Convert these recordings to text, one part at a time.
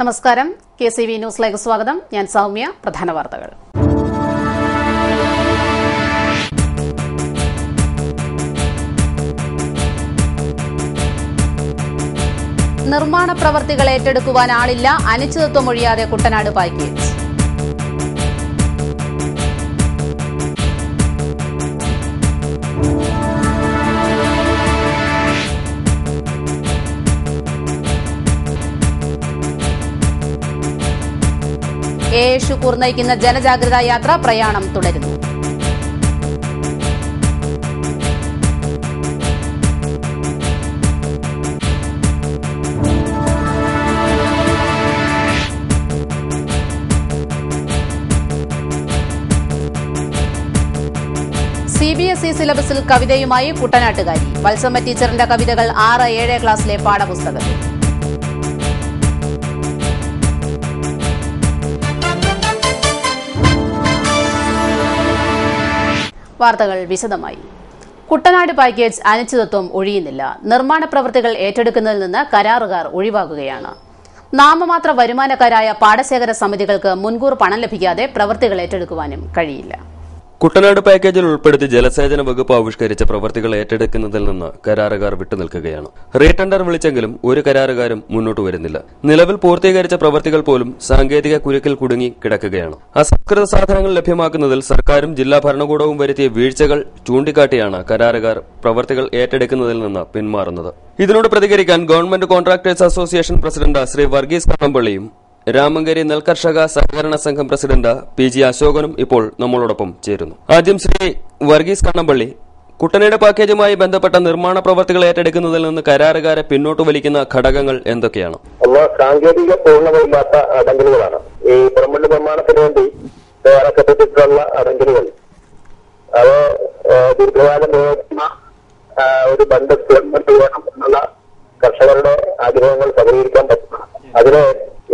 നമസ്കാരം. KCV ന്യൂസിലേക്ക് സ്വാഗതം. ഞാൻ സൗമ്യ. പ്രധാന വാർത്തകൾ. നിർമ്മാണ പ്രവർത്തികൾ ഏറ്റെടുക്കുവാൻ ആളില്ല, അനിശ്ചിതത്വമൊഴിയാതെ കുട്ടനാട് പാക്കേജ്. ഷുക്കൂർ നയിക്കുന്ന ജനജാഗ്രതാ യാത്ര പ്രയാണം തുടരുന്നു. CBSE സിലബസിൽ കവിതയുമായി കുട്ടനാട്ടുകാരി. വത്സമ്മ ടീച്ചറിന്റെ കവിതകൾ 6-7 ക്ലാസ്സിലെ പാഠപുസ്തകത്തിൽ. വാർത്തകൾ വിശദമായി. കുട്ടനാട് പാക്കേജ് അനിശ്ചിതത്വം ഒഴിയുന്നില്ല. നിർമ്മാണ പ്രവൃത്തികൾ ഏറ്റെടുക്കുന്നതിൽ നിന്ന് കരാറുകാർ ഒഴിവാകുകയാണ്. നാമമാത്ര വരുമാനക്കാരായ പാടശേഖര സമിതികൾക്ക് മുൻകൂർ പണം ലഭിക്കാതെ പ്രവൃത്തികൾ ഏറ്റെടുക്കുവാനും കഴിയില്ല. കുട്ടനാട് പാക്കേജിൽ ഉൾപ്പെടുത്തി ജലസേചന വകുപ്പ് ആവിഷ്കരിച്ച പ്രവൃത്തികൾ ഏറ്റെടുക്കുന്നതിൽ നിന്ന് കരാറുകാർ വിട്ടുനിൽക്കുകയാണ്. റീടെൻഡർ വിളിച്ചെങ്കിലും ഒരു കരാറുകാരും മുന്നോട്ട് വരുന്നില്ല. നിലവിൽ പൂർത്തീകരിച്ച പ്രവൃത്തികൾ പോലും സാങ്കേതിക കുരുക്കിൽ കുടുങ്ങി കിടക്കുകയാണ്. അസംസ്കൃത സാധനങ്ങൾ ലഭ്യമാക്കുന്നതിൽ സർക്കാരും ജില്ലാ ഭരണകൂടവും വരുത്തിയ വീഴ്ചകൾ ചൂണ്ടിക്കാട്ടിയാണ് കരാറുകാർ പ്രവൃത്തികൾ ഏറ്റെടുക്കുന്നതിൽ നിന്ന് പിന്മാറുന്നത്. ഇതിനോട് പ്രതികരിക്കാൻ government contractors association president Shri Varghese കണ്ണമ്പള്ളിയും രാമങ്കരി നെൽകർഷക സഹകരണ സംഘം പ്രസിഡന്റ് PG അശോകനും ഇപ്പോൾ നമ്മളോടൊപ്പം ചേരുന്നു. ആദ്യം ശ്രീ വർഗീസ് കണ്ണമ്പള്ളി, കുട്ടനാട് പാക്കേജുമായി ബന്ധപ്പെട്ട നിർമ്മാണ പ്രവർത്തികൾ ഏറ്റെടുക്കുന്നതിൽ നിന്ന് കരാറുകാരെ പിന്നോട്ട് വലിക്കുന്ന ഘടകങ്ങൾ എന്തൊക്കെയാണ്? സാങ്കേതിക പൂർണ്ണതയില്ലാത്ത അടങ്കലുകളാണ്. ഈ പുറംപള്ളി നിർമ്മാണത്തിന് വേണ്ടി തയ്യാറാക്കപ്പെട്ടിട്ടുള്ള അടങ്കലുകൾ അത് ദീർഘകാലം നിലനിൽക്കുന്ന ഒരു ബണ്ട് ഗവൺമെന്റ് വേണം എന്നുള്ള കർഷകരുടെ ആഗ്രഹങ്ങൾ സബലീകരിക്കാൻ പറ്റും. അതിന്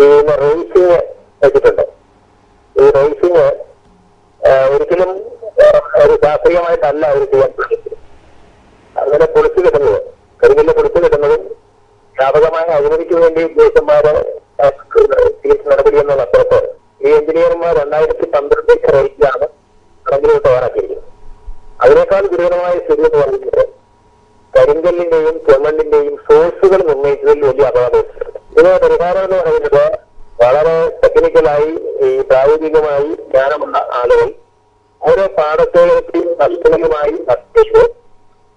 ഈ റേസിംഗ് വെച്ചിട്ടുണ്ട്. ഈ റേസിംഗ് ഒരിക്കലും ഒരു ശാസ്ത്രീയമായിട്ടല്ല അവർ ചെയ്യാൻ പറ്റുന്നത്. അങ്ങനെ പൊളിച്ചു കിട്ടുന്നത്, കരിമില്ല പൊളിച്ചു കിട്ടുന്നതും വ്യാപകമായ അഴിമതിക്ക് വേണ്ടി ഉദ്യോഗസ്ഥന്മാരെ നടപടി എന്നുള്ള അപ്പുറത്ത് ഈ എഞ്ചിനീയർമാർ 2012 റേറ്റിലാണ് കടന്നിൽ തയ്യാറാക്കിയിരിക്കുന്നത്. അതിനേക്കാൾ ഗുരുതരമായ സ്ഥിതി എന്ന് പറയുന്നത് കരിങ്കല്ലിന്റെയും ചെമ്മണ്ണിന്റെയും സോഴ്സുകൾ നിർണ്ണയിച്ചതിൽ വലിയ അപകടമുണ്ട്. ഇതിന് പരിഹാരം എന്ന് പറയുന്നത് വളരെ ടെക്നിക്കലായി ഈ പ്രായോഗികമായി ജ്ഞാനമുള്ള ആളുകൾ ഓരോ പാടശേഖരത്തെയും നഷ്ടങ്ങളുമായി നട്ടിട്ട്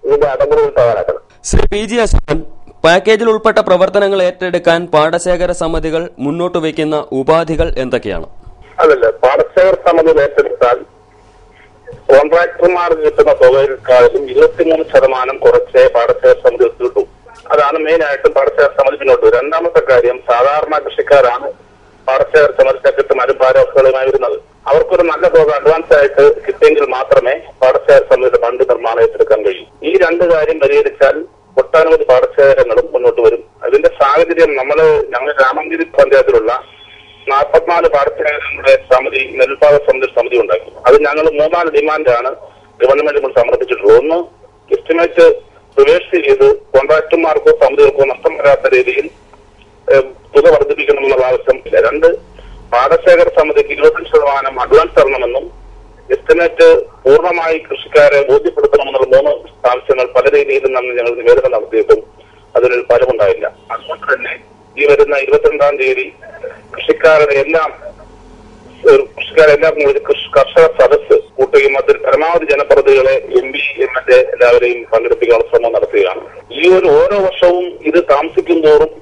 ഇതിന്റെ അടങ്ങലുകൾ തയ്യാറാക്കണം. ശ്രീ PG അശോകൻ, പാക്കേജിൽ ഉൾപ്പെട്ട പ്രവർത്തനങ്ങൾ ഏറ്റെടുക്കാൻ പാടശേഖര സമിതികൾ മുന്നോട്ട് വയ്ക്കുന്ന ഉപാധികൾ എന്തൊക്കെയാണ്? അതല്ല, പാടശേഖര സമിതികൾ ഏറ്റെടുത്താൽ കോൺട്രാക്ടർമാർ കിട്ടുന്ന തുകയിൽക്കാളും 23% കുറച്ചേ പാടശേഖര സമിതികൾ കിട്ടും. അതാണ് മെയിനായിട്ടും പാടശേഖര സമിതി പിന്നോട്ട്. രണ്ടാമത്തെ കാര്യം, സാധാരണ കൃഷിക്കാരാണ് പാടശേഖര സമിതി സെക്രട്ടറിമാരും ഭാരവാഹികളുമായി വരുന്നത്. അവർക്കൊരു നല്ല തുക അഡ്വാൻസ് ആയിട്ട് കിട്ടിയെങ്കിൽ മാത്രമേ പാടശേഖര സമിതിയുടെ ഫണ്ട് നിർമ്മാണം ഏറ്റെടുക്കാൻ കഴിയൂ. ഈ രണ്ട് കാര്യം പരിഹരിച്ചാൽ ഒട്ടനവധി പാടശേഖരങ്ങളും മുന്നോട്ട് വരും. അതിന്റെ സാഹചര്യം ഞങ്ങൾ രാമങ്കിരി പഞ്ചായത്തിലുള്ള 44 പാടശേഖരങ്ങളുടെ സമിതി, നെൽപാക സമിതി ഉണ്ടാക്കി. അത് ഞങ്ങൾ 3 ഡിമാൻഡാണ് ഗവൺമെന്റ് സമർപ്പിച്ചിട്ടുള്ളത്. ഒന്ന്, എസ്റ്റിമേറ്റ് റിവേഴ്സ് ചെയ്ത് കോൺട്രാക്ടർമാർക്കോ സമിതികൾക്കോ നഷ്ടം വരാത്ത രീതിയിൽ തുക വർദ്ധിപ്പിക്കണമെന്നുള്ള ആവശ്യം. 2, പാടശേഖര സമിതിക്ക് 25% അഡ്വാൻസ് തരണമെന്നും എസ്റ്റിമേറ്റ് പൂർണ്ണമായി കൃഷിക്കാരെ ബോധ്യപ്പെടുത്തണമെന്നുള്ള 3 ആവശ്യങ്ങൾ പല രീതിയിലും ഞങ്ങൾ നിവേദനം നടത്തിയിട്ടും അതിനൊരു ഫലമുണ്ടായില്ല. അതുകൊണ്ട് തന്നെ ഈ വരുന്ന 22-ാം തീയതി കൃഷിക്കാരെല്ലാം കർഷക സദസ് കൂട്ടുകയും അതിൽ പരമാവധി ജനപ്രതിനിധികളെ MP, MLA എല്ലാവരെയും പങ്കെടുപ്പിക്കാനുള്ള ശ്രമം നടത്തുകയാണ്. ഈ ഓരോ വർഷവും ഇത് താമസിക്കും തോറും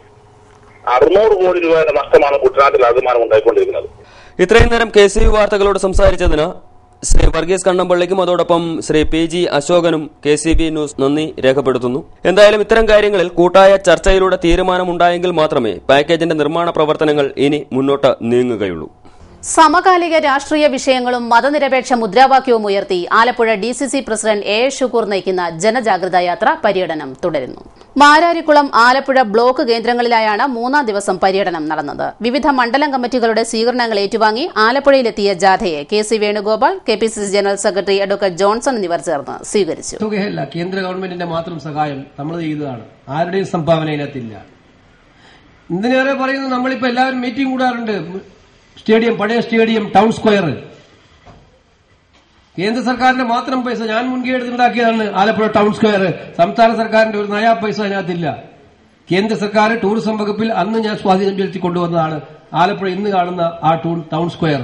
600 കോടി രൂപയുടെ നഷ്ടമാണ് കുട്ടനാട്ടിൽ ആകമാനം ഉണ്ടായിക്കൊണ്ടിരിക്കുന്നത്. ഇത്രയും നേരം KCV വാർത്തകളോട് സംസാരിച്ചതിന് ശ്രീ വർഗീസ് കണ്ണമ്പള്ളിക്കും അതോടൊപ്പം ശ്രീ PG അശോകനും KCV ന്യൂസ് നന്ദി രേഖപ്പെടുത്തുന്നു. എന്തായാലും ഇത്തരം കാര്യങ്ങളിൽ കൂട്ടായ ചർച്ചയിലൂടെ തീരുമാനമുണ്ടായെങ്കിൽ മാത്രമേ പാക്കേജിന്റെ നിർമ്മാണ പ്രവർത്തനങ്ങൾ ഇനി മുന്നോട്ട് നീങ്ങുകയുള്ളൂ. സമകാലിക രാഷ്ട്രീയ വിഷയങ്ങളും മതനിരപേക്ഷ മുദ്രാവാക്യവും ഉയർത്തി ആലപ്പുഴ DCC പ്രസിഡന്റ് ഷുക്കൂർ നയിക്കുന്ന ജനജാഗ്രതാ യാത്ര പര്യടനം തുടരുന്നു. മാരാരിക്കുളം, ആലപ്പുഴ ബ്ലോക്ക് കേന്ദ്രങ്ങളിലായാണ് 3-ാം ദിവസം പര്യടനം നടന്നത്. വിവിധ മണ്ഡലം കമ്മിറ്റികളുടെ സ്വീകരണങ്ങൾ ഏറ്റുവാങ്ങി ആലപ്പുഴയിലെത്തിയ ജാഥയെ KC Venugopal, KPCC general secretary advocate Johnson എന്നിവർ ചേർന്ന് സ്വീകരിച്ചു. കേന്ദ്ര ഗവൺമെന്റിന്റെ മാത്രം സഹായം നമ്മൾ ചെയ്തതാണ്. ആരുടെയും സംഭാവന ഇതിനകത്തില്ല. എന്തിനേറെ പറയുന്നു, നമ്മളിപ്പോ എല്ലാവരും മീറ്റിംഗ് കൂടാറുണ്ട്. സ്റ്റേഡിയം, പഴയ സ്റ്റേഡിയം, ടൗൺ സ്ക്വയർ, കേന്ദ്ര സർക്കാരിന്റെ മാത്രം പൈസ ഞാൻ മുൻകൈ എടുത്തുണ്ടാക്കിയതാണ് ആലപ്പുഴ ടൗൺ സ്ക്വയർ. സംസ്ഥാന സർക്കാരിന്റെ ഒരു നയാ പൈസ അതിനകത്തില്ല. കേന്ദ്ര സർക്കാർ ടൂറിസം വകുപ്പിൽ അന്ന് ഞാൻ സ്വാധീനം ചെലുത്തി കൊണ്ടുവന്നതാണ് ആലപ്പുഴ ഇന്ന് കാണുന്ന ആ town square.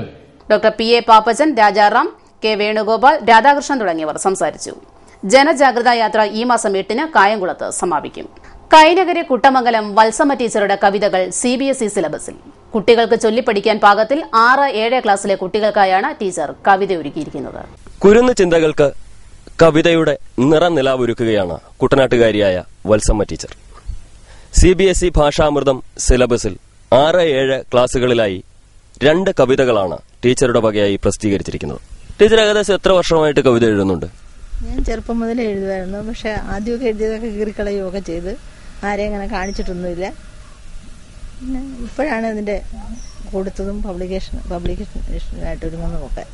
Doctor P A Pappachan, Rajaram, K Venugopal, Radhakrishnan തുടങ്ങിയവർ സംസാരിച്ചു. ജനജാഗ്രതാ യാത്ര ഈ മാസം 8-ന് കായംകുളത്ത് സമാപിക്കും. കൈനകരി കുട്ടമംഗലം വത്സമ്മ ടീച്ചറുടെ കവിതകൾ CBSE സിലബസിൽ. കുട്ടികൾക്ക് ചൊല്ലിപ്പഠിക്കാൻ പാകത്തിൽ 6-7 ക്ലാസ്സിലെ കുട്ടികൾക്കായാണ് ടീച്ചർ കവിത ഒരുക്കിയിരിക്കുന്നത്. കുരുന്ന് ചിന്തകൾക്ക് കവിതയുടെ നിറനിലാവൊരുക്കുകയാണ് കുട്ടനാട്ടുകാരിയായ വത്സമ്മ ടീച്ചർ. CBSE ഭാഷാമൃതം സിലബസിൽ 6-7 ക്ലാസുകളിലായി 2 കവിതകളാണ് ടീച്ചറുടെ വകയായി പ്രസിദ്ധീകരിച്ചിരിക്കുന്നത്. ടീച്ചർ ഏകദേശം എത്ര വർഷമായിട്ട് കവിത എഴുതുന്നുണ്ട്? ഞാൻ ചെറുപ്പം മുതലേ എഴുതുമായിരുന്നു. പക്ഷെ ആദ്യമൊക്കെ എഴുതിയതൊക്കെ കീറിക്കളയുകയൊക്കെ ചെയ്ത് ആരെയും അങ്ങനെ കാണിച്ചിട്ടൊന്നുമില്ല. പിന്നെ ഇപ്പോഴാണ് ഇതിന്റെ കൊടുത്തതും പബ്ലിക്കേഷനായിട്ട് ഒരുങ്ങുന്നതൊക്കെ.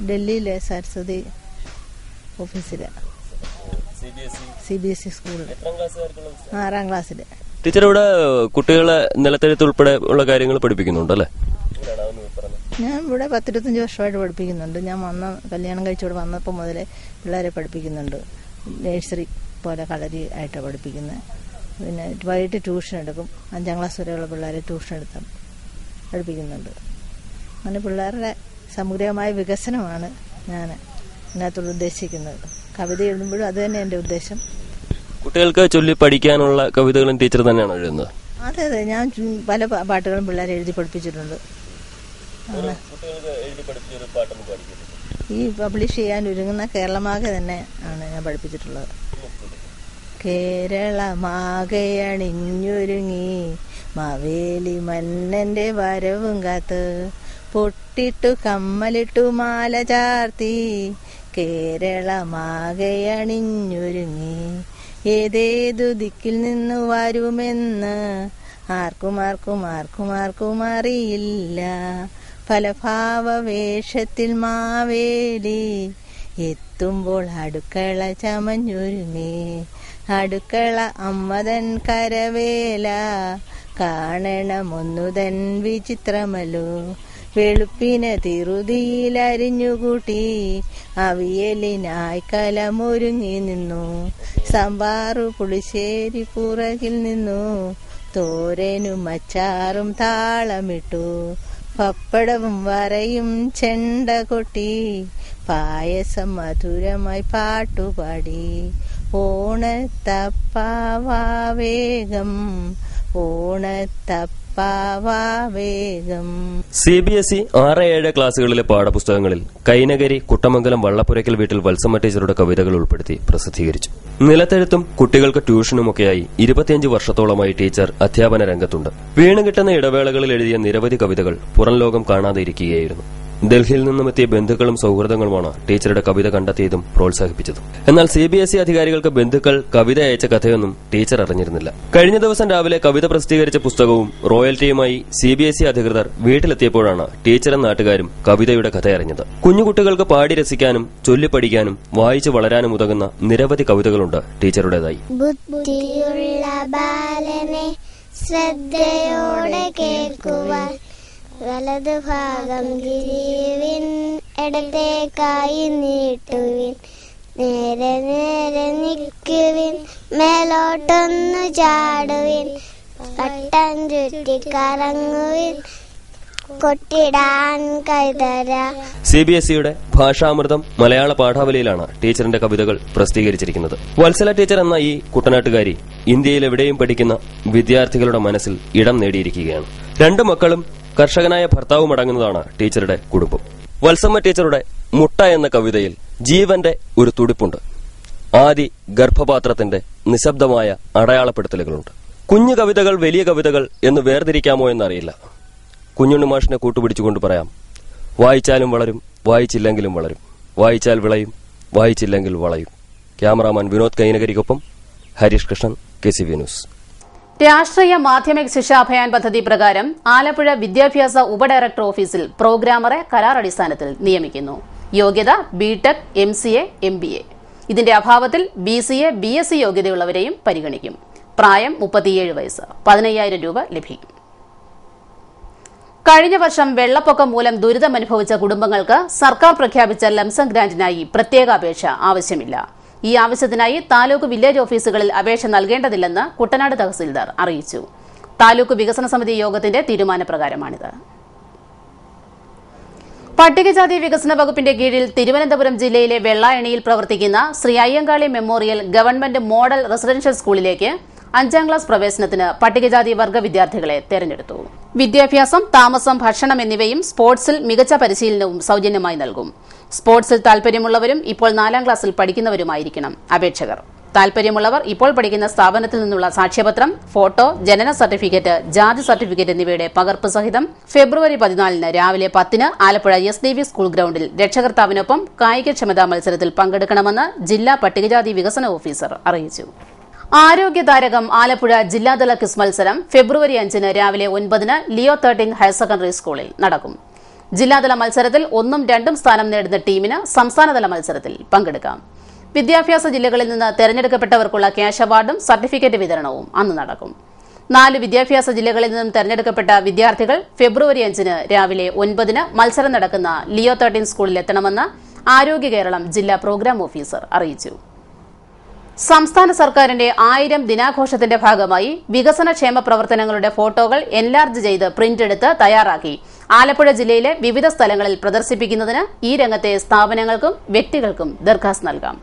ഡൽഹിയിലെ സരസ്വതി ഓഫീസിലെ CBSE സ്കൂളിൽ 6ാം ക്ലാസ്സിൽ. ടീച്ചർ ഇവിടെ കുട്ടികളെ നിലത്തെഴുത്ത് ഉൾപ്പെടെ ഉള്ള കാര്യങ്ങൾ പഠിപ്പിക്കുന്നുണ്ടല്ലേ? ഞാൻ ഇവിടെ 10-25 വർഷമായിട്ട് പഠിപ്പിക്കുന്നുണ്ട്. ഞാൻ കല്യാണം കഴിച്ചിവിടെ വന്നപ്പോൾ മുതലേ പിള്ളേരെ പഠിപ്പിക്കുന്നുണ്ട്. നഴ്സറി പോലെ കളരി ആയിട്ടാണ് പഠിപ്പിക്കുന്നത്. പിന്നെ വൈകിട്ട് ട്യൂഷൻ എടുക്കും. 5ാം ക്ലാസ് വരെയുള്ള പിള്ളേരെ ട്യൂഷൻ എടുത്താൽ പഠിപ്പിക്കുന്നുണ്ട്. അങ്ങനെ പിള്ളേരുടെ സമഗ്രമായ വികസനമാണ് ഞാൻ ഇതിനകത്തോട് ഉദ്ദേശിക്കുന്നത്. കവിത എഴുതുമ്പോഴും അത് തന്നെ എൻ്റെ ഉദ്ദേശം. കുട്ടികൾക്ക് ചൊല്ലി പഠിക്കാനുള്ള കവിതകളും ടീച്ചർ തന്നെയാണ് എഴുതുന്നത്? അതെ അതെ, ഞാൻ പല പാട്ടുകളും പിള്ളേരെ എഴുതി പഠിപ്പിച്ചിട്ടുണ്ട്. ഈ പബ്ലിഷ് ചെയ്യാൻ ഒരുങ്ങുന്ന കേരളമാകെ തന്നെ ആണ് ഞാൻ പഠിപ്പിച്ചിട്ടുള്ളത്. കേരളമാകെ അണിഞ്ഞൊരുങ്ങി മാവേലി മന്നന്റെ വരവും കാത്ത് പൊട്ടിട്ടു കമ്മലിട്ടു മാല ചാർത്തി കേരളമാകെ അണിഞ്ഞൊരുങ്ങി ഏതേതു ദിക്കിൽ നിന്നു വരുമെന്ന് ആർക്കും അറിയില്ല. ഫലഭാവവേഷത്തിൽ മാവേലി എത്തുമ്പോൾ അടുക്കള ചമഞ്ഞൊരുങ്ങി അടുക്കള അമ്മതൻ കരവേല കാണണമൊന്നുതൻ വിചിത്രമല്ലോ. വെളുപ്പിന് തിറുതിയിലരിഞ്ഞുകൂട്ടി അവിയലിനായി കലമൊരുങ്ങി നിന്നു. സാമ്പാറു പുളിശ്ശേരി പുറകിൽ നിന്നു തോരനും അച്ചാറും താളമിട്ടു. പപ്പടവും വരയും ചെണ്ട കൊട്ടി പായസം മധുരമായി പാട്ടുപാടി. ഓണത്തപ്പാവേഗം CBSE 6-7 ക്ലാസുകളിലെ പാഠപുസ്തകങ്ങളിൽ കൈനകരി കുട്ടമംഗലം വള്ളപ്പുരയ്ക്കൽ വീട്ടിൽ വത്സമ്മ ടീച്ചറുടെ കവിതകൾ ഉൾപ്പെടുത്തി പ്രസിദ്ധീകരിച്ചു. നിലത്തെഴുത്തും കുട്ടികൾക്ക് ട്യൂഷനുമൊക്കെയായി 25 വർഷത്തോളമായി ടീച്ചർ അധ്യാപന രംഗത്തുണ്ട്. വീണുകിട്ടുന്ന ഇടവേളകളിൽ എഴുതിയ നിരവധി കവിതകൾ പുറം ലോകം കാണാതെ ഇരിക്കുകയായിരുന്നു. ഡൽഹിയിൽ നിന്നുമെത്തിയ ബന്ധുക്കളും സൌഹൃദങ്ങളുമാണ് ടീച്ചറുടെ കവിത കണ്ടെത്തിയതും പ്രോത്സാഹിപ്പിച്ചതും. എന്നാൽ CBSE അധികാരികൾക്ക് ബന്ധുക്കൾ കവിത അയച്ച കഥയൊന്നും ടീച്ചർ അറിഞ്ഞിരുന്നില്ല. കഴിഞ്ഞ ദിവസം രാവിലെ കവിത പ്രസിദ്ധീകരിച്ച പുസ്തകവും റോയൽറ്റിയുമായി CBSE അധികൃതർ വീട്ടിലെത്തിയപ്പോഴാണ് ടീച്ചറും നാട്ടുകാരും കവിതയുടെ കഥ അറിഞ്ഞത്. കുഞ്ഞുകുട്ടികൾക്ക് പാടി രസിക്കാനും ചൊല്ലിപ്പഠിക്കാനും വായിച്ചു വളരാനും ഉതകുന്ന നിരവധി കവിതകളുണ്ട് ടീച്ചറുടേതായി. ബുദ്ധിയുള്ള ബാലനെ ശ്രദ്ധയോടെ കേൾക്കുവാൻ വലതു ഭാഗം തിരിയുവിൻ, ഇടത്തേക്കായി നീട്ടുവിൻ, നേരെ നേരെ നിൽക്കുവിൻ, മേലോട്ടൊന്നു ചാടുവിൻ, വട്ടം ചുറ്റി കറങ്ങുവിൻ, കൊട്ടിടാൻ കൈതര. CBSEയുടെ ഭാഷാമൃതം മലയാള പാഠാവലിയിലാണ് ടീച്ചറിന്റെ കവിതകൾ പ്രസിദ്ധീകരിച്ചിരിക്കുന്നത്. വത്സല ടീച്ചർ എന്ന ഈ കുട്ടനാട്ടുകാരി ഇന്ത്യയിൽ എവിടെയും പഠിക്കുന്ന വിദ്യാർത്ഥികളുടെ മനസ്സിൽ ഇടം നേടിയിരിക്കുകയാണ്. 2 മക്കളും കർഷകനായ ഭർത്താവും അടങ്ങുന്നതാണ് ടീച്ചറുടെ കുടുംബം. വത്സമ്മ ടീച്ചറുടെ മുട്ട എന്ന കവിതയിൽ ജീവന്റെ ഒരു തുടിപ്പുണ്ട്. ആദി ഗർഭപാത്രത്തിന്റെ നിശബ്ദമായ അടയാളപ്പെടുത്തലുകളുണ്ട്. കുഞ്ഞു കവിതകൾ വലിയ കവിതകൾ എന്ന് വേർതിരിക്കാമോ എന്നറിയില്ല. കുഞ്ഞുണ്ണി മാഷിനെ കൂട്ടുപിടിച്ചുകൊണ്ട് പറയാം, വായിച്ചാലും വളരും, വായിച്ചില്ലെങ്കിലും വളരും, വായിച്ചാൽ വിളയും, വായിച്ചില്ലെങ്കിൽ വളയും. ക്യാമറാമാൻ വിനോദ് കൈനകരിക്കൊപ്പം ഹരീഷ് കൃഷ്ണൻ, KCV ന്യൂസ്. രാഷ്ട്രീയ മാധ്യമിക് ശിക്ഷാ അഭിയാൻ പദ്ധതി പ്രകാരം ആലപ്പുഴ വിദ്യാഭ്യാസ ഉപഡയറക്ടർ ഓഫീസിൽ പ്രോഗ്രാമറെ കരാറടിസ്ഥാനത്തിൽ നിയമിക്കുന്നു. യോഗ്യത BTech, MCA, MBA. ഇതിന്റെ അഭാവത്തിൽ BCA, BSc യോഗ്യതയുള്ളവരെയും പരിഗണിക്കും. പ്രായം 37 വയസ്സ്. 15,000 രൂപ ലഭിക്കും. കഴിഞ്ഞ വർഷം വെള്ളപ്പൊക്കം മൂലം ദുരിതമനുഭവിച്ച കുടുംബങ്ങൾക്ക് സർക്കാർ പ്രഖ്യാപിച്ച ലംസം ഗ്രാന്റിനായി പ്രത്യേക അപേക്ഷ ആവശ്യമില്ല. ഈ ആവശ്യത്തിനായി താലൂക്ക് വില്ലേജ് ഓഫീസുകളിൽ അപേക്ഷ നൽകേണ്ടതില്ലെന്ന് കുട്ടനാട് തഹസിൽദാർ അറിയിച്ചു. താലൂക്ക് വികസന സമിതി യോഗത്തിന്റെ തീരുമാനപ്രകാരമാണിത്. പട്ടികജാതി വികസന വകുപ്പിന്റെ കീഴിൽ തിരുവനന്തപുരം ജില്ലയിലെ വെള്ളായണിയിൽ പ്രവർത്തിക്കുന്ന Shri Ayyankali memorial government model residential സ്കൂളിലേക്ക് 5ാം ക്ലാസ് പ്രവേശനത്തിന് പട്ടികജാതി വർഗ്ഗ വിദ്യാർത്ഥികളെ തെരഞ്ഞെടുത്തു. വിദ്യാഭ്യാസം, താമസം, ഭക്ഷണം എന്നിവയും സ്പോർട്സിൽ മികച്ച പരിശീലനവും സൌജന്യമായി നൽകും. സ്പോർട്സിൽ താൽപര്യമുള്ളവരും ഇപ്പോൾ 4ാം ക്ലാസ്സിൽ പഠിക്കുന്നവരുമായിരിക്കണം അപേക്ഷകർ. താൽപര്യമുള്ളവർ ഇപ്പോൾ പഠിക്കുന്ന സ്ഥാപനത്തിൽ നിന്നുള്ള സാക്ഷ്യപത്രം, ഫോട്ടോ, ജനന സർട്ടിഫിക്കറ്റ്, ജാതി സർട്ടിഫിക്കറ്റ് എന്നിവയുടെ പകർപ്പ് സഹിതം ഫെബ്രുവരി 14 രാവിലെ 10 ആലപ്പുഴ SDV സ്കൂൾ ഗ്രൌണ്ടിൽ രക്ഷകർത്താവിനൊപ്പം കായികക്ഷമതാ മത്സരത്തിൽ പങ്കെടുക്കണമെന്ന് ജില്ലാ പട്ടികജാതി വികസന ഓഫീസർ അറിയിച്ചു. ആരോഗ്യതാരകം ആലപ്പുഴ ജില്ലാതല ക്വിസ് മത്സരം ഫെബ്രുവരി 5 രാവിലെ 9 ലിയോ 13 ഹയർ സെക്കൻഡറി സ്കൂളിൽ നടക്കും. ജില്ലാതല മത്സരത്തിൽ 1ഉം 2ഉം സ്ഥാനം നേടുന്ന ടീമിന് സംസ്ഥാനതല മത്സരത്തിൽ പങ്കെടുക്കാം. വിദ്യാഭ്യാസ ജില്ലകളിൽ നിന്ന് തെരഞ്ഞെടുക്കപ്പെട്ടവർക്കുള്ള ക്യാഷ് അവാർഡും സർട്ടിഫിക്കറ്റ് വിതരണവും അന്ന് നടക്കും. 4 വിദ്യാഭ്യാസ ജില്ലകളിൽ നിന്നും തെരഞ്ഞെടുക്കപ്പെട്ട വിദ്യാർത്ഥികൾ ഫെബ്രുവരി 5 രാവിലെ 9 മത്സരം നടക്കുന്ന ലിയോ 13 സ്കൂളിൽ എത്തണമെന്ന് ആരോഗ്യ കേരളം ജില്ലാ പ്രോഗ്രാം ഓഫീസർ അറിയിച്ചു. സംസ്ഥാന സർക്കാരിന്റെ 1000 ദിനാഘോഷത്തിന്റെ ഭാഗമായി വികസനക്ഷേമ പ്രവർത്തനങ്ങളുടെ ഫോട്ടോകൾ എൻലാർജ് ചെയ്ത് പ്രിന്റ് എടുത്ത് തയ്യാറാക്കി ആലപ്പുഴ ജില്ലയിലെ വിവിധ സ്ഥലങ്ങളിൽ പ്രദർശിപ്പിക്കുന്നതിന് ഈ രംഗത്തെ സ്ഥാപനങ്ങൾക്കും വ്യക്തികൾക്കും ദർഖാസ്ത് നൽകാം.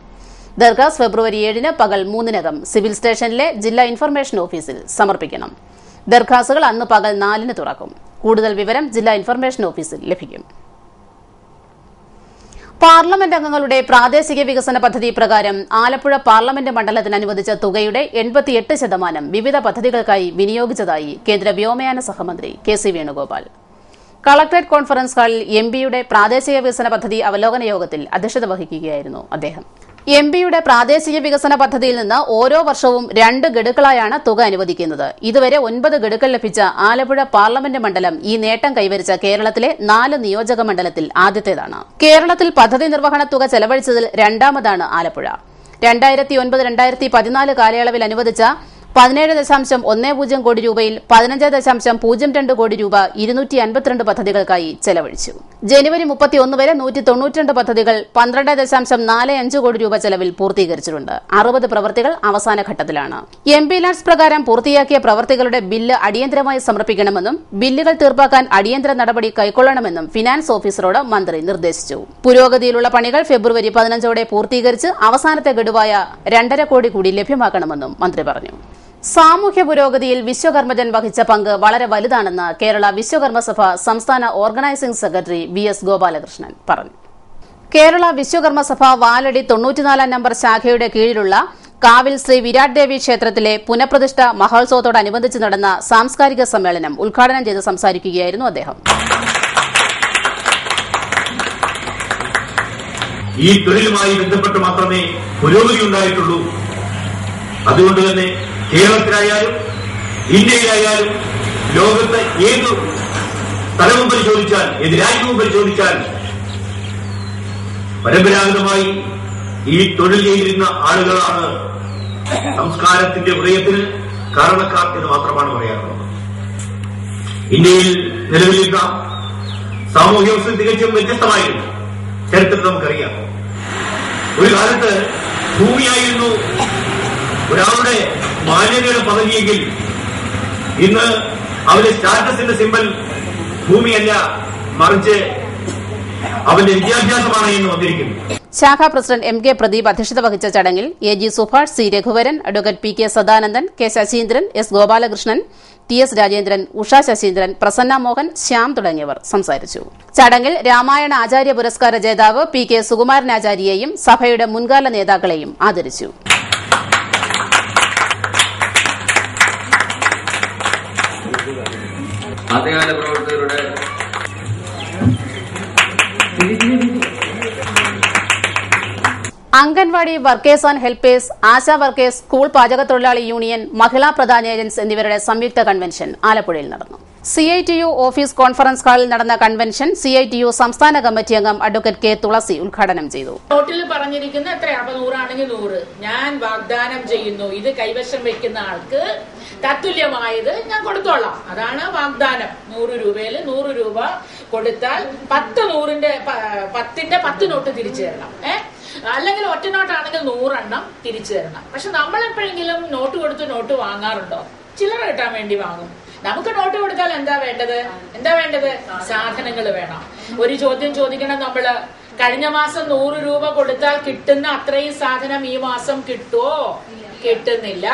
ദർഖാസ്ത് ഫെബ്രുവരി 7 പകൽ 3 സിവിൽ സ്റ്റേഷനിലെ ജില്ലാ ഇൻഫർമേഷൻ ഓഫീസിൽ സമർപ്പിക്കണം. ദർഖാസ്തുകൾ അന്ന് പകൽ 4 തുറക്കും. കൂടുതൽ വിവരം ജില്ലാ ഇൻഫർമേഷൻ ഓഫീസിൽ ലഭിക്കും. പാർലമെന്റ് അംഗങ്ങളുടെ പ്രാദേശിക വികസന പദ്ധതി പ്രകാരം ആലപ്പുഴ പാർലമെന്റ് മണ്ഡലത്തിന് അനുവദിച്ച തുകയുടെ 88% വിവിധ പദ്ധതികൾക്കായി വിനിയോഗിച്ചതായി കേന്ദ്ര വ്യോമയാന സഹമന്ത്രി KC വേണുഗോപാൽ. കളക്ടറേറ്റ് കോൺഫറൻസ് ഹാളിൽ MPയുടെ പ്രാദേശിക വികസന പദ്ധതി അവലോകന യോഗത്തിൽ അധ്യക്ഷത വഹിക്കുകയായിരുന്നു അദ്ദേഹം. MPയുടെ പ്രാദേശിക വികസന പദ്ധതിയിൽ നിന്ന് ഓരോ വർഷവും 2 ഗഡുക്കളായാണ് തുക അനുവദിക്കുന്നത്. ഇതുവരെ 9 ഗഡുക്കൾ ലഭിച്ച ആലപ്പുഴ പാർലമെന്റ് മണ്ഡലം ഈ നേട്ടം കൈവരിച്ച കേരളത്തിലെ 4 നിയോജക മണ്ഡലത്തിൽ ആദ്യത്തേതാണ്. കേരളത്തിൽ പദ്ധതി നിർവഹണ തുക ചെലവഴിച്ചതിൽ രണ്ടാമതാണ് ആലപ്പുഴ. 2009-2014 കാലയളവിൽ അനുവദിച്ച 17.10 കോടി രൂപയിൽ 15.02 കോടി രൂപ 252 പദ്ധതികൾക്കായി ചെലവഴിച്ചു. ജനുവരി 31 വരെ 192 പദ്ധതികൾ 12.45 കോടി രൂപ ചെലവിൽ പൂർത്തീകരിച്ചിട്ടുണ്ട്. 60 പ്രവൃത്തികൾ അവസാന ഘട്ടത്തിലാണ്. MP ലാൻഡ്സ് പ്രകാരം പൂർത്തിയാക്കിയ പ്രവൃത്തികളുടെ ബില്ല് അടിയന്തരമായി സമർപ്പിക്കണമെന്നും ബില്ലുകൾ തീർപ്പാക്കാൻ അടിയന്തര നടപടി കൈക്കൊള്ളണമെന്നും ഫിനാൻസ് ഓഫീസറോട് മന്ത്രി നിർദ്ദേശിച്ചു. പുരോഗതിയിലുള്ള പണികൾ ഫെബ്രുവരി 15 പൂർത്തീകരിച്ച് അവസാനത്തെ ഗഡുവായ 2.5 കോടി കൂടി ലഭ്യമാക്കണമെന്നും മന്ത്രി പറഞ്ഞു. സാമൂഹ്യ പുരോഗതിയിൽ വിശ്വകർമ്മജൻ വഹിച്ച പങ്ക് വളരെ വലുതാണെന്ന് കേരള വിശ്വകർമ്മസഭ സംസ്ഥാന ഓർഗനൈസിംഗ് സെക്രട്ടറി VS ഗോപാലകൃഷ്ണൻ പറഞ്ഞു. കേരള വിശ്വകർമ്മസഭ വാലടി 94 നമ്പർ ശാഖയുടെ കീഴിലുള്ള കാവിൽ ശ്രീ വിരാട് ദേവി ക്ഷേത്രത്തിലെ പുനഃപ്രതിഷ്ഠ മഹോത്സവത്തോടനുബന്ധിച്ച് നടന്ന സാംസ്കാരിക സമ്മേളനം ഉദ്ഘാടനം ചെയ്ത് സംസാരിക്കുകയായിരുന്നു അദ്ദേഹം. ഈ തൊഴിലുമായി ബന്ധപ്പെട്ട് മാത്രമേ പുരോഗതി ഉണ്ടായിട്ടുള്ളൂ. അതുകൊണ്ട് തന്നെ കേരളത്തിലായാലും ഇന്ത്യയിലായാലും ലോകത്തെ ഏത് സ്ഥലവും പരിശോധിച്ചാൽ, ഏത് രാജ്യവും പരിശോധിച്ചാൽ പരമ്പരാഗതമായി ഈ തൊഴിൽ ചെയ്തിരുന്ന ആളുകളാണ് സംസ്കാരത്തിന്റെ ഹൃദയത്തിന് കാരണക്കാർ എന്ന് മാത്രമാണ് പറയാറുള്ളത്. ഇന്ത്യയിൽ നിലവിലിരുന്ന സാമൂഹ്യ വ്യവസ്ഥ തികച്ചും വ്യത്യസ്തമായിരുന്നു. ചരിത്രത്തിൽ നമുക്കറിയാം. ഒരു കാലത്ത് ഭൂമിയായിരുന്നു ഒരാളുടെ മാന്യതയുടെ പദവിയെങ്കിൽ ഇന്ന് അവന്റെ സ്റ്റാറ്റസിന്റെ സിമ്പൽ ഭൂമിയല്ല, മറിച്ച് അവന്റെ വിദ്യാഭ്യാസമാണ് എന്ന് വന്നിരിക്കുന്നു. ശാഖാ പ്രസിഡന്റ് MK പ്രദീപ് അധ്യക്ഷത വഹിച്ച ചടങ്ങിൽ AG Subhash, C Raghuvaran, advocate PK Sadanandan, K Saseendran, S Gopalakrishnan, TS Rajendran, Usha Saseendran, Prasanna Mohan, Shyam തുടങ്ങിയവർ സംസാരിച്ചു. ചടങ്ങിൽ രാമായണ ആചാര്യ പുരസ്കാര ജേതാവ് PK സുകുമാരനാചാര്യയെയും സഭയുടെ മുൻകാല നേതാക്കളെയും ആദരിച്ചു. ആദ്യകാല പ്രവർത്തകരുടെ anganwadi workers and helpers, Asha workers, school പാചകത്തൊഴിലാളി യൂണിയൻ, മഹിളാ പ്രധാന ഏജൻസ് എന്നിവരുടെ സംയുക്ത കൺവെൻഷൻ ആലപ്പുഴയിൽ നടന്നു. CITU ഓഫീസ് കോൺഫറൻസ് ഹാളിൽ നടന്ന കൺവെൻഷൻ CITU സംസ്ഥാന കമ്മിറ്റി അംഗം അഡ്വക്കേറ്റ് കെ തുളസി ഉദ്ഘാടനം ചെയ്തു. നോട്ടിൽ പറഞ്ഞിരിക്കുന്ന എത്രയാ? 100 ആണെങ്കിൽ 100 ഞാൻ വാഗ്ദാനം ചെയ്യുന്നു. ഇത് കൈവശം വെക്കുന്ന ആൾക്ക് തത്തുല്യമായത് ഞാൻ കൊടുത്തോളാം. അതാണ് വാഗ്ദാനം. 100 രൂപയിൽ 100 രൂപ കൊടുത്താൽ 10ന്റെ 10 നോട്ട് തിരിച്ചു തരണം. അല്ലെങ്കിൽ ഒറ്റ നോട്ടാണെങ്കിൽ 100 എണ്ണം തിരിച്ചു തരണം. പക്ഷെ നമ്മൾ എപ്പോഴെങ്കിലും നോട്ട് കൊടുത്ത് നോട്ട് വാങ്ങാറുണ്ടോ? ചില്ലറ കിട്ടാൻ വേണ്ടി വാങ്ങും. നമുക്ക് നോട്ട് കൊടുത്താൽ എന്താ വേണ്ടത്? സാധനങ്ങൾ വേണം. ഒരു ചോദ്യം ചോദിക്കണം നമ്മള്, കഴിഞ്ഞ മാസം 100 രൂപ കൊടുത്താൽ കിട്ടുന്ന അത്രയും സാധനം ഈ മാസം കിട്ടുമോ? കിട്ടുന്നില്ല.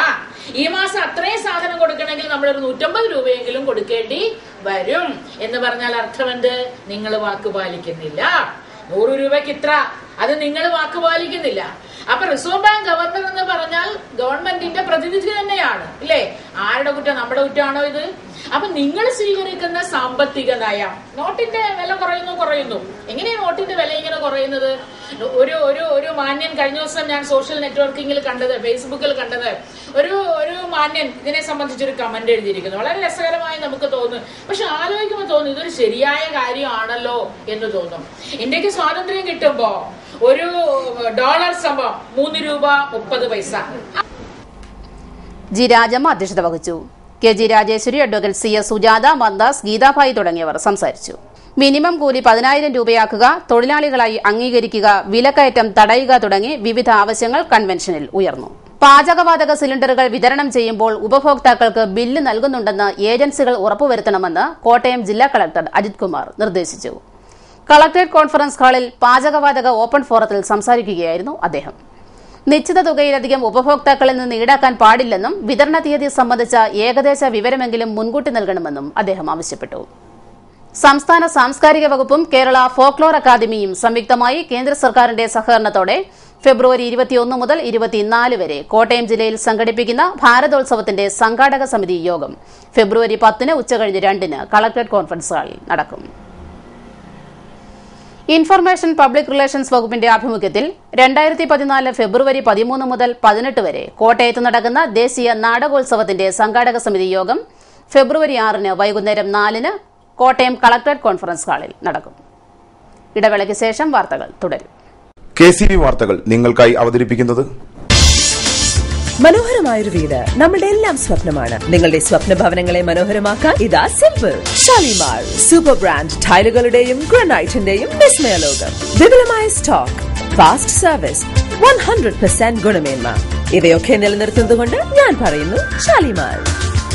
ഈ മാസം അത്രയും സാധനം കൊടുക്കണമെങ്കിൽ നമ്മളൊരു 150 രൂപയെങ്കിലും കൊടുക്കേണ്ടി വരും. എന്ന് പറഞ്ഞാൽ അർത്ഥം എന്ത്? നിങ്ങൾ വാക്ക് പാലിക്കുന്നില്ല. 100 രൂപയ്ക്ക് ഇത്ര, അത് നിങ്ങൾ വാക്ക് പാലിക്കുന്നില്ല. അപ്പൊ റിസർവ് ബാങ്ക് ഗവർണർ എന്ന് പറഞ്ഞാൽ ഗവൺമെന്റിന്റെ പ്രതിനിധി തന്നെയാണ്, ഇല്ലേ? ആരുടെ കുറ്റം? നമ്മുടെ കുറ്റമാണോ ഇത്? അപ്പൊ നിങ്ങൾ സ്വീകരിക്കുന്ന സാമ്പത്തിക നയം, നോട്ടിന്റെ വില കുറയുന്നു. എങ്ങനെയാണ് നോട്ടിന്റെ വില ഇങ്ങനെ കുറയുന്നത്? ഒരു മാന്യൻ കഴിഞ്ഞ ദിവസം ഞാൻ സോഷ്യൽ നെറ്റ്വർക്കിംഗിൽ കണ്ടത്, ഫേസ്ബുക്കിൽ കണ്ടത്, ഒരു മാന്യൻ ഇതിനെ സംബന്ധിച്ചൊരു കമന്റ് എഴുതിയിരിക്കുന്നു. വളരെ രസകരമായി നമുക്ക് തോന്നും. പക്ഷെ ആലോചിക്കുമ്പോൾ തോന്നും ഇതൊരു ശരിയായ കാര്യമാണല്ലോ എന്ന് തോന്നും. ഇന്ത്യക്ക് സ്വാതന്ത്ര്യം കിട്ടുമ്പോ ഒരു ഡോളർ സമം 3 രൂപ 30 പൈസ. ജി രാജമ്മ അധ്യക്ഷത വഹിച്ചു. K G Rajeshwari, advocate CS Sujatha, Mandas, Geethabhai തുടങ്ങിയവർ സംസാരിച്ചു. മിനിമം കൂലി 10,000 രൂപയാക്കുക, തൊഴിലാളികളായി അംഗീകരിക്കുക, വിലക്കയറ്റം തടയുക തുടങ്ങി വിവിധ ആവശ്യങ്ങൾ കൺവെൻഷനിൽ ഉയർന്നു. പാചകവാതക സിലിണ്ടറുകൾ വിതരണം ചെയ്യുമ്പോൾ ഉപഭോക്താക്കൾക്ക് ബില്ല് നൽകുന്നുണ്ടെന്ന് ഏജൻസികൾ ഉറപ്പുവരുത്തണമെന്ന് കോട്ടയം ജില്ലാ കളക്ടർ അജിത് കുമാർ നിർദ്ദേശിച്ചു. കളക്ടറേറ്റ് കോൺഫറൻസ് ഹാളിൽ പാചകവാതക ഓപ്പൺ ഫോറത്തിൽ സംസാരിക്കുകയായിരുന്നു അദ്ദേഹം. നിശ്ചിത തുകയിലധികം ഉപഭോക്താക്കളിൽ നിന്ന് ഈടാക്കാൻ പാടില്ലെന്നും വിതരണ തീയതി സംബന്ധിച്ച ഏകദേശ വിവരമെങ്കിലും മുൻകൂട്ടി നൽകണമെന്നും അദ്ദേഹം ആവശ്യപ്പെട്ടു. സംസ്ഥാന സാംസ്കാരിക വകുപ്പും കേരള ഫോക്ലോർ അക്കാദമിയും സംയുക്തമായി കേന്ദ്ര സർക്കാരിന്റെ സഹകരണത്തോടെ ഫെബ്രുവരി 21 മുതൽ 24 വരെ കോട്ടയം ജില്ലയിൽ സംഘടിപ്പിക്കുന്ന ഭാരതോത്സവത്തിന്റെ സംഘാടക സമിതി യോഗം ഫെബ്രുവരി 10 ഉച്ചകഴിഞ്ഞ് 2 കളക്ടറേറ്റ് കോൺഫറൻസ് ഹാളിൽ നടക്കും. ഇൻഫർമേഷൻ പബ്ലിക് റിലേഷൻസ് വകുപ്പിന്റെ ആഭിമുഖ്യത്തിൽ 2014 ഫെബ്രുവരി 13 മുതൽ 18 വരെ കോട്ടയത്ത് നടക്കുന്ന ദേശീയ നാടകോത്സവത്തിന്റെ സംഘാടക സമിതി യോഗം ഫെബ്രുവരി 6 വൈകുന്നേരം 4 കോട്ടയം കളക്ടറേറ്റ് കോൺഫറൻസ് ഹാളിൽ നടക്കും. ഇടവേളയ്ക്ക് ശേഷം വാർത്തകൾ തുടരും. KCV വാർത്തകൾ നിങ്ങൾക്കായി അവതരിപ്പിക്കുന്നത് മനോഹരമായൊരു വീട് നമ്മുടെ എല്ലാം സ്വപ്നമാണ്. നിങ്ങളുടെ സ്വപ്ന ഭവനങ്ങളെ മനോഹരമാക്കാൻ ഇതാ സിമ്പിൾ ഷാലിമാർ സൂപ്പർ ബ്രാൻഡ് ടൈലുകളുടെയും ഗ്രാനൈറ്റിന്റെയും വിസ്മയ ലോകം. വിപുലമായ സ്റ്റോക്ക്, ഫാസ്റ്റ് സർവീസ്, 100% ഗുണമേന്മ ഇവയൊക്കെ നിലനിർത്തുന്നതുകൊണ്ട് ഞാൻ പറയുന്നു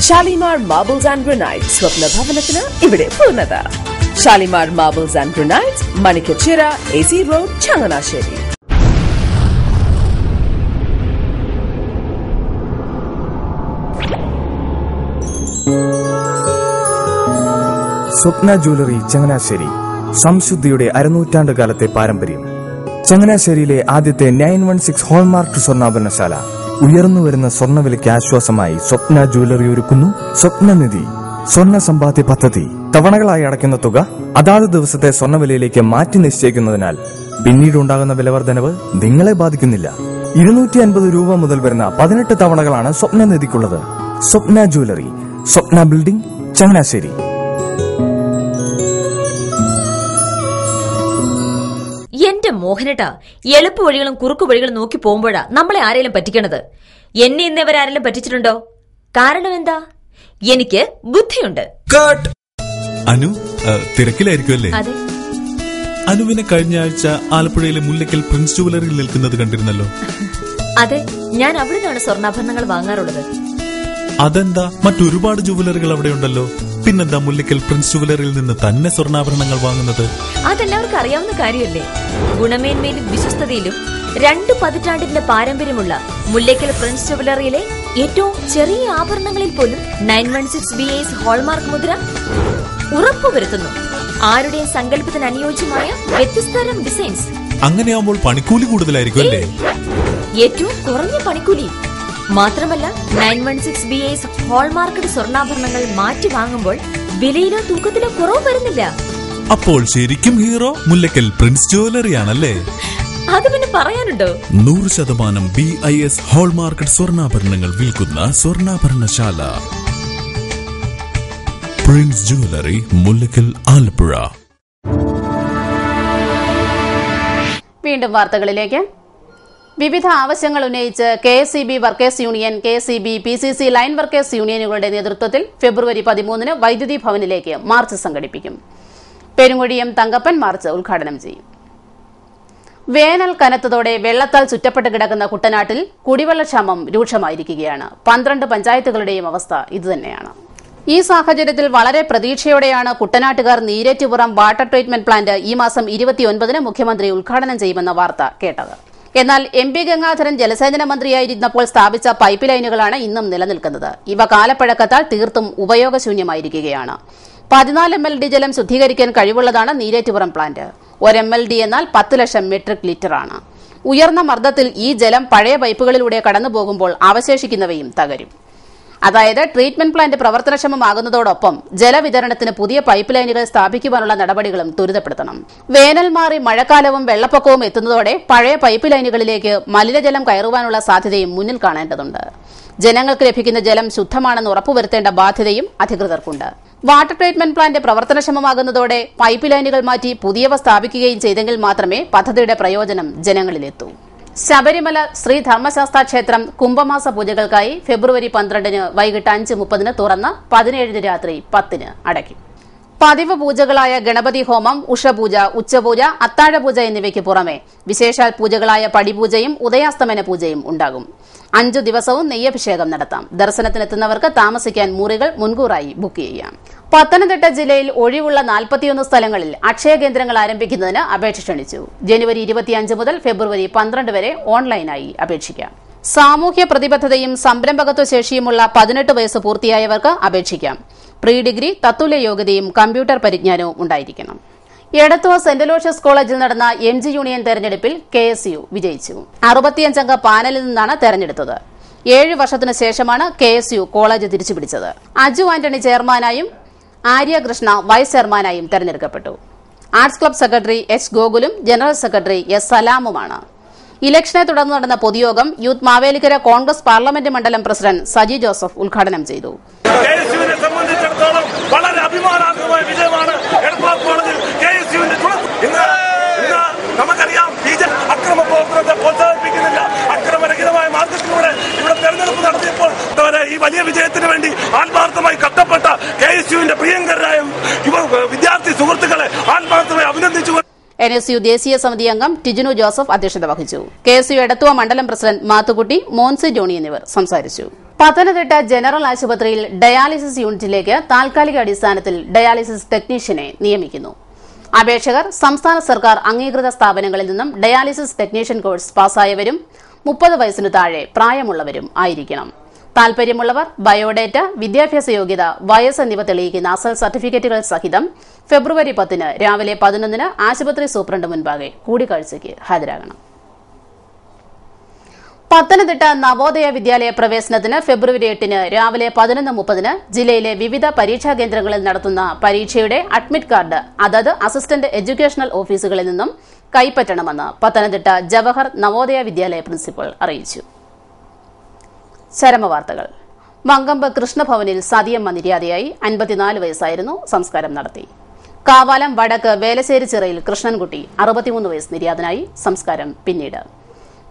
ഷാലിമാർ മാർബിൾസ് ആൻഡ് ഗ്രാനൈറ്റ്. സ്വപ്ന ഭവനത്തിന് ഇവിടെ പൂർണ്ണത. Shalimar marbles and granite, Manikkachira, AC road, Changanassery. Swapna jewellery Changanassery. സംശുദ്ധിയുടെ അരനൂറ്റാണ്ട് കാലത്തെ പാരമ്പര്യം. ചങ്ങനാശ്ശേരിയിലെ ആദ്യത്തെ 916 ഹോൾമാർക്ക് സ്വർണ്ണാഭരണശാല. ഉയർന്നുവരുന്ന സ്വർണ്ണവിലയ്ക്ക് ആശ്വാസമായി സ്വപ്ന ജ്വല്ലറി ഒരുക്കുന്നു സ്വപ്നനിധി സ്വർണ്ണ സമ്പാദ്യ പദ്ധതി. തവണകളായി അടയ്ക്കുന്ന തുക അതാത് ദിവസത്തെ സ്വർണ്ണവിലയിലേക്ക് മാറ്റി നിശ്ചയിക്കുന്നതിനാൽ പിന്നീടുണ്ടാകുന്ന വിലവർദ്ധനവ് നിങ്ങളെ ബാധിക്കുന്നില്ല. 250 രൂപ മുതൽ വരുന്ന 18 തവണകളാണ് സ്വപ്നനിധിക്കുള്ളത്. സ്വപ്ന ജ്വല്ലറി, സ്വപ്ന ബിൽഡിംഗ്, ചങ്ങനാശ്ശേരി. എന്റെ മോഹനേട്ടാ, എളുപ്പ വഴികളും കുറുക്കു വഴികളും നോക്കി പോകുമ്പോഴാ നമ്മളെ ആരെങ്കിലും പറ്റിക്കണത്. എന്നെ ഇന്നവരാരെങ്കിലും പറ്റിച്ചിട്ടുണ്ടോ? കാരണം എന്താ? എനിക്ക് ബുദ്ധിയുണ്ട്. അനു തിരക്കിലായിരിക്കുമല്ലേ? അനുവിനെ കഴിഞ്ഞ ആഴ്ച ആലപ്പുഴയിലെ മുല്ലയ്ക്കൽ പ്രിൻസ് ജുവലറിയിൽ നിൽക്കുന്നത് കണ്ടിരുന്നല്ലോ. അതെ, ഞാൻ അവിടെ നിന്നാണ് സ്വർണ്ണാഭരണങ്ങൾ വാങ്ങാറുള്ളത്. അതെന്താ, മറ്റൊരുപാട് ജുവലറികൾ അവിടെ ഉണ്ടല്ലോ. പിന്നെന്താ മുല്ലയ്ക്കൽ പ്രിൻസ് ജുവലറിയിൽ നിന്ന് തന്നെ സ്വർണ്ണാഭരണങ്ങൾ വാങ്ങുന്നത്? അതെല്ലാവർക്കും അറിയാവുന്ന കാര്യമല്ലേ. ഗുണമേന്മയിലും വിശ്വസ്തതയിലും 2 പതിറ്റാണ്ടിന്റെ പാരമ്പര്യമുള്ള മുല്ലയ്ക്കൽ പ്രിൻസ് ജുവലറിയിലെ ഏറ്റവും ചെറിയ ആഭരണങ്ങളിൽ പോലും 916 BAS ഹോൾമാർക്ക് മുദ്ര ഉറപ്പുവരുത്തുന്നു. ആരുടെയും സങ്കല്പത്തിന് അനുയോജ്യമായ വ്യത്യസ്തതരം ഡിസൈൻസ്. അങ്ങനെയാവുമ്പോൾ പണിക്കൂലി കൂടുതലായിരിക്കും അല്ലേ? ഏറ്റവും കുറഞ്ഞ പണിക്കൂലി. മാത്രമല്ല 916 BAS ഹോൾമാർക്കഡ് സ്വർണ്ണാഭരണങ്ങൾ മാറ്റി വാങ്ങുമ്പോൾ വിലയിലോ തൂക്കത്തിലോ കുറവ് വരുന്നില്ല. അപ്പോൾ ശരിക്കും ഹീറോ മുല്ലയ്ക്കൽ പ്രിൻസ് ജുവലറിയാണല്ലേ? അത് പിന്നെ പറയാനുണ്ടോ? 100% BIS ഹോൾമാർക്കഡ് സ്വർണ്ണാഭരണങ്ങൾ വിൽക്കുന്ന സ്വർണ്ണാഭരണശാല. Prince jewellery, Mullakkal, Alappuzha. വീണ്ടും വാർത്തകളിലേക്ക്. വിവിധ ആവശ്യങ്ങൾ ഉന്നയിച്ച് KSEB workers union, KSEB PCC line workers യൂണിയനുകളുടെ നേതൃത്വത്തിൽ ഫെബ്രുവരി 13 വൈദ്യുതി ഭവനിലേക്ക് മാർച്ച് സംഘടിപ്പിക്കും. പെരുങ്ങൊഴിയം തങ്കപ്പൻ മാർച്ച് ഉദ്ഘാടനം ചെയ്യും. വേനൽ കനത്തതോടെ വെള്ളത്താൽ ചുറ്റപ്പെട്ട് കിടക്കുന്ന കുട്ടനാട്ടിൽ കുടിവെള്ളക്ഷാമം രൂക്ഷമായിരിക്കുകയാണ്. 12 പഞ്ചായത്തുകളുടെയും അവസ്ഥ ഇതുതന്നെയാണ്. ഈ സാഹചര്യത്തിൽ വളരെ പ്രതീക്ഷയോടെയാണ് കുട്ടനാട്ടുകാർ നീരേറ്റുപുറം വാട്ടർ ട്രീറ്റ്മെന്റ് പ്ലാന്റ് ഈ മാസം 29 മുഖ്യമന്ത്രി ഉദ്ഘാടനം ചെയ്യുമെന്ന വാർത്ത കേട്ടത്. എന്നാൽ MP ഗംഗാധരൻ ജലസേചന മന്ത്രിയായിരുന്നപ്പോൾ സ്ഥാപിച്ച പൈപ്പ് ലൈനുകളാണ് ഇന്നും നിലനിൽക്കുന്നത്. ഇവ കാലപ്പഴക്കത്താൽ തീർത്തും ഉപയോഗശൂന്യമായിരിക്കുകയാണ്. 14 MLD ജലം ശുദ്ധീകരിക്കാൻ കഴിവുള്ളതാണ് നീരേറ്റുപുറം പ്ലാന്റ്. 1 MLD എന്നാൽ 10 ലക്ഷം മെട്രിക് ലിറ്ററാണ്. ഉയർന്ന മർദ്ദത്തിൽ ഈ ജലം പഴയ പൈപ്പുകളിലൂടെ കടന്നുപോകുമ്പോൾ അവശേഷിക്കുന്നവയും തകരും. അതായത് ട്രീറ്റ്മെന്റ് പ്ലാന്റ് പ്രവർത്തനക്ഷമമാകുന്നതോടൊപ്പം ജലവിതരണത്തിന് പുതിയ പൈപ്പ് ലൈനുകൾ സ്ഥാപിക്കുവാനുള്ള നടപടികളും ത്വരിതപ്പെടുത്തണം. വേനൽ മാറി മഴക്കാലവും വെള്ളപ്പൊക്കവും എത്തുന്നതോടെ പഴയ പൈപ്പ് ലൈനുകളിലേക്ക് മലിനജലം കയറുവാനുള്ള സാധ്യതയും മുന്നിൽ കാണേണ്ടതുണ്ട്. ജനങ്ങൾക്ക് ലഭിക്കുന്ന ജലം ശുദ്ധമാണെന്ന് ഉറപ്പുവരുത്തേണ്ട ബാധ്യതയും അധികൃതർക്കുണ്ട്. വാട്ടർ ട്രീറ്റ്മെന്റ് പ്ലാന്റ് പ്രവർത്തനക്ഷമമാകുന്നതോടെ പൈപ്പ് ലൈനുകൾ മാറ്റി പുതിയവ സ്ഥാപിക്കുകയും ചെയ്തെങ്കിൽ മാത്രമേ പദ്ധതിയുടെ പ്രയോജനം ജനങ്ങളിലെത്തൂ. ശബരിമല ശ്രീ ധർമ്മശാസ്ത്ര ക്ഷേത്രം കുംഭമാസ പൂജകൾക്കായി ഫെബ്രുവരി 12 വൈകിട്ട് 5:30 തുറന്ന് 17 രാത്രി 10 അടയ്ക്കും. പതിവ് പൂജകളായ ഗണപതി ഹോമം, ഉഷപൂജ, ഉച്ചപൂജ, അത്താഴപൂജ എന്നിവയ്ക്ക് പുറമെ വിശേഷാൽ പൂജകളായ പടിപൂജയും ഉദയാസ്തമന പൂജയും ഉണ്ടാകും. 5 ദിവസവും നെയ്യഭിഷേകം നടത്താം. ദർശനത്തിനെത്തുന്നവർക്ക് താമസിക്കാൻ മുറികൾ മുൻകൂറായി ബുക്ക് ചെയ്യാം. പത്തനംതിട്ട ജില്ലയിൽ ഒഴിവുള്ള 41 സ്ഥലങ്ങളിൽ അക്ഷയ കേന്ദ്രങ്ങൾ ആരംഭിക്കുന്നതിന് അപേക്ഷ ക്ഷണിച്ചു. ജനുവരി 25 മുതൽ ഫെബ്രുവരി 12 വരെ ഓൺലൈനായി അപേക്ഷിക്കാം. സാമൂഹ്യ പ്രതിബദ്ധതയും സംരംഭകത്വ ശേഷിയുമുള്ള 18 വയസ്സ് പൂർത്തിയായവർക്ക് അപേക്ഷിക്കാം. പ്രീ ഡിഗ്രി, തത്തുല്യ യോഗ്യതയും കമ്പ്യൂട്ടർ പരിജ്ഞാനവും ഉണ്ടായിരിക്കണം. എടത്തുവ സെന്റ് അലോഷ്യസ് കോളേജിൽ നടന്ന MG യൂണിയൻ തെരഞ്ഞെടുപ്പിൽ KSU വിജയിച്ചു. 65 അംഗ പാനലിൽ നിന്നാണ് തെരഞ്ഞെടുത്തത്. 7 വർഷത്തിനു ശേഷമാണ് KSU കോളേജ് തിരിച്ചുപിടിച്ചത്. അജു ആന്റണി ചെയർമാനായും ആര്യകൃഷ്ണ വൈസ് ചെയർമാനായും തെരഞ്ഞെടുക്കപ്പെട്ടു. ആർട്സ് ക്ലബ് സെക്രട്ടറി H ഗോകുലും ജനറൽ സെക്രട്ടറി S സലാമുമാണ്. ഇലക്ഷനെ തുടർന്ന് നടന്ന പൊതുയോഗം യൂത്ത് മാവേലിക്കര കോൺഗ്രസ് പാർലമെന്റ് മണ്ഡലം പ്രസിഡന്റ് സജി ജോസഫ് ഉദ്ഘാടനം ചെയ്തു. KSUവിനെ സംബന്ധിച്ചിടത്തോളം വളരെ അഭിമാനാർഹമായ വിജയമാണ് എടപ്പാൾ കോളേജിൽ KSUവിന്റെ ഇന്ന് നമുക്കറിയാം, അക്രമ പ്രവർത്തനത്തെ പ്രോത്സാഹിപ്പിക്കുന്നില്ല. അക്രമരഹിതമായ മാർഗത്തിലൂടെ ഇവിടെ തെരഞ്ഞെടുപ്പ് നടത്തിയപ്പോൾ ഈ വലിയ വിജയത്തിന് വേണ്ടി ആത്മാർത്ഥമായി കഷ്ടപ്പെട്ട KSUവിന്റെ പ്രിയങ്കരായ വിദ്യാർത്ഥി സുഹൃത്തുക്കളെ ആത്മാർത്ഥമായി അഭിനന്ദിച്ചു. NSU ദേശീയ സമിതി അംഗം ടിജിനു ജോസഫ് അധ്യക്ഷത വഹിച്ചു. KSU എടത്തുവ മണ്ഡലം പ്രസിഡന്റ് മാത്തുക്കുട്ടി, മോൻസി ജോണി എന്നിവർ സംസാരിച്ചു. പത്തനംതിട്ട ജനറൽ ആശുപത്രിയിൽ ഡയാലിസിസ് യൂണിറ്റിലേക്ക് താൽക്കാലിക അടിസ്ഥാനത്തിൽ ഡയാലിസിസ് ടെക്നീഷ്യനെ നിയമിക്കുന്നു. അപേക്ഷകർ സംസ്ഥാന സർക്കാർ അംഗീകൃത സ്ഥാപനങ്ങളിൽ നിന്നും ഡയാലിസിസ് ടെക്നീഷ്യൻ കോഴ്സ് പാസ്സായവരും 30 വയസ്സിനു താഴെ പ്രായമുള്ളവരും ആയിരിക്കണം. താൽപര്യമുള്ളവർ ബയോഡേറ്റ, വിദ്യാഭ്യാസ യോഗ്യത, വയസ്സ് എന്നിവ തെളിയിക്കുന്ന അസൽ സർട്ടിഫിക്കറ്റുകൾ സഹിതം ഫെബ്രുവരി 10 രാവിലെ 11 ആശുപത്രി സൂപ്രണ്ട് മുൻപാകെ കൂടിക്കാഴ്ചയ്ക്ക് ഹാജരാകണം. പത്തനംതിട്ട നവോദയ വിദ്യാലയ പ്രവേശനത്തിന് ഫെബ്രുവരി 8 രാവിലെ 11:30 ജില്ലയിലെ വിവിധ പരീക്ഷാ കേന്ദ്രങ്ങളിൽ നടത്തുന്ന പരീക്ഷയുടെ അഡ്മിറ്റ് കാർഡ് അതത് അസിസ്റ്റന്റ് എഡ്യൂക്കേഷണൽ ഓഫീസുകളിൽ നിന്നും കൈപ്പറ്റണമെന്ന് പത്തനംതിട്ട ജവഹർ നവോദയ വിദ്യാലയ പ്രിൻസിപ്പൽ അറിയിച്ചു. ചരമവാർത്തകൾ. മങ്കമ്പ് കൃഷ്ണഭവനിൽ സതിയമ്മ നിര്യാതയായി. 54 വയസ്സായിരുന്നു. സംസ്കാരം നടത്തി. കാവാലം വടക്ക് വേലശ്ശേരി ചിറയിൽ കൃഷ്ണൻകുട്ടി 63 വയസ്സ് നിര്യാതനായി. സംസ്കാരം പിന്നീട്.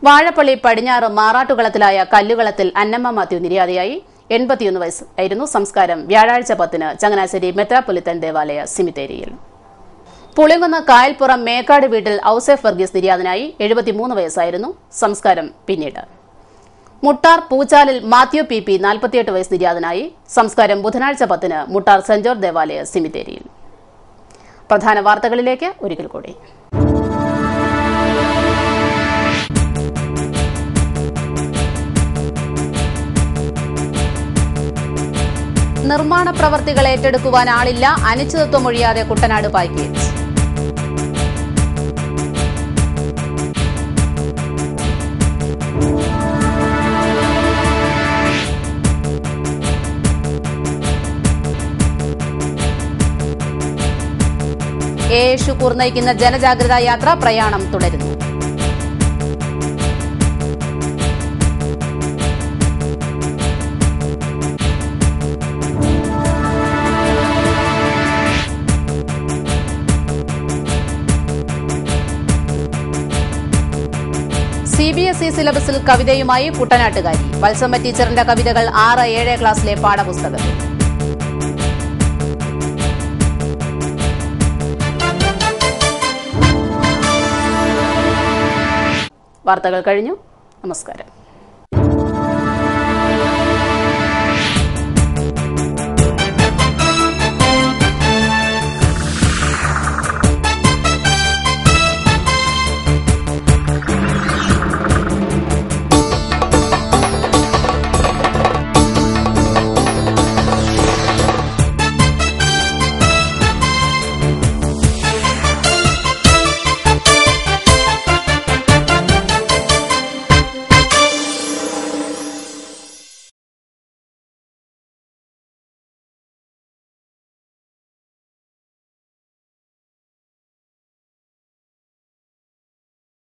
വാഴപ്പള്ളി പടിഞ്ഞാറ് മാറാട്ടുകളത്തിലായ കല്ലുകളത്തിൽ അന്നമ്മ മാത്യു നിര്യാതയായി. 81 വയസ്സായിരുന്നു. സംസ്കാരം വ്യാഴാഴ്ച 10 ചങ്ങനാശ്ശേരി മെത്രാപ്പൊലിത്തൻ ദേവാലയ സിമിത്തേരിയിൽ. പുളിങ്കുന്ന് കായൽപ്പുറം മേക്കാട് വീട്ടിൽ ഔസേഫ് വർഗീസ് നിര്യാതനായി. 73 വയസ്സായിരുന്നു. സംസ്കാരം പിന്നീട്. മുട്ടാർ പൂച്ചാലിൽ മാത്യു PP 48 വയസ്സ് നിര്യാതനായി. സംസ്കാരം ബുധനാഴ്ച 10 മുട്ടാർ സെന്റ് ജോർജ് ദേവാലയ സിമിത്തേരിയിൽ. പ്രധാന വാർത്തകളിലേക്ക് ഒരിക്കൽ കൂടി. നിർമ്മാണ പ്രവർത്തികൾ ഏറ്റെടുക്കുവാൻ ആളില്ല. അനിശ്ചിതത്വമൊഴിയാതെ കുട്ടനാട് പാക്കേജ്. ഷുക്കൂർ നയിക്കുന്ന ജനജാഗ്രതാ യാത്ര പ്രയാണം തുടരുന്നു. CBSE സിലബസിൽ കവിതയുമായി കുട്ടനാട്ടുകാരി. വത്സമ്മ ടീച്ചറിന്റെ കവിതകൾ 6-7 ക്ലാസ്സിലെ പാഠപുസ്തകത്തിൽ. വാർത്തകൾ കഴിഞ്ഞു. നമസ്കാരം.